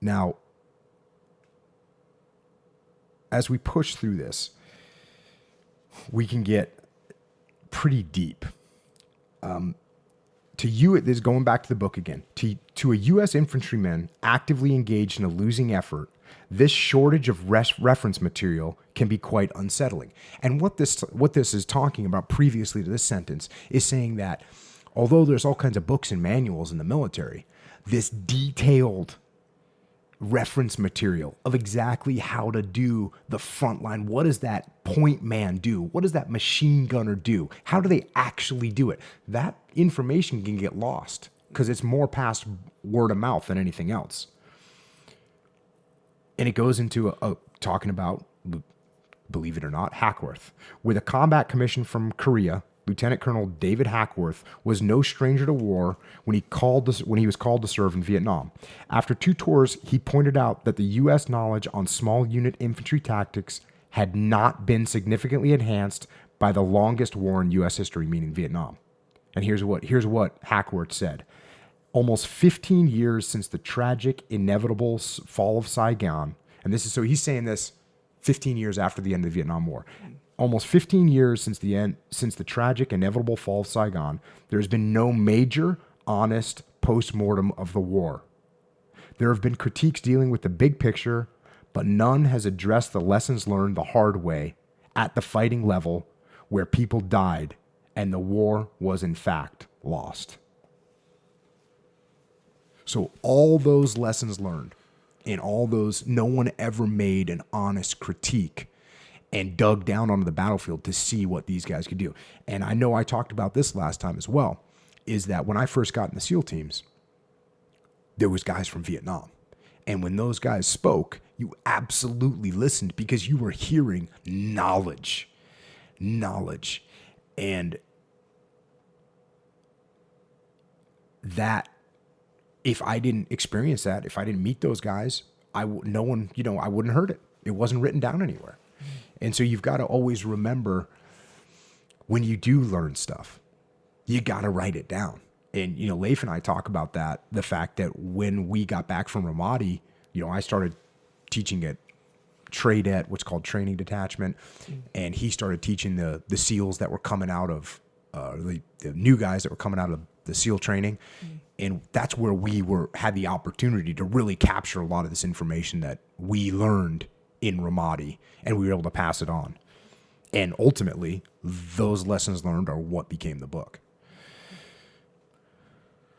Now, as we push through this, we can get pretty deep. This is going back to the book again. To a U.S. infantryman actively engaged in a losing effort, this shortage of reference material can be quite unsettling. And what this is talking about previously to this sentence is saying that although there's all kinds of books and manuals in the military, this detailed reference material of exactly how to do the front line. What does that point man do? What does that machine gunner do? How do they actually do it? That information can get lost because it's more past word of mouth than anything else. And it goes into talking about, believe it or not, Hackworth. With a combat commission from Korea, Lieutenant Colonel David Hackworth was no stranger to war when he was called to serve in Vietnam. After 2 tours, he pointed out that the U.S. knowledge on small unit infantry tactics had not been significantly enhanced by the longest war in U.S. history, meaning Vietnam. And here's what Hackworth said. Almost 15 years since the tragic, inevitable fall of Saigon, and he's saying this 15 years after the end of the Vietnam War. Almost 15 years since the tragic, inevitable fall of Saigon, there has been no major, honest post-mortem of the war. There have been critiques dealing with the big picture, but none has addressed the lessons learned the hard way at the fighting level where people died and the war was in fact lost. So all those lessons learned and all those, no one ever made an honest critique and dug down onto the battlefield to see what these guys could do. And I know I talked about this last time as well, is that when I first got in the SEAL teams, there was guys from Vietnam. And when those guys spoke, you absolutely listened because you were hearing knowledge. And that, if I didn't experience that, if I didn't meet those guys, I wouldn't have heard it. It wasn't written down anywhere. And so you've got to always remember when you do learn stuff, you got to write it down. And, Leif and I talk about that, the fact that when we got back from Ramadi, I started teaching at what's called training detachment. And he started teaching the SEALs that were coming out of, the new guys that were coming out of the SEAL training. And that's where we had the opportunity to really capture a lot of this information that we learned in Ramadi, and we were able to pass it on. And ultimately, those lessons learned are what became the book.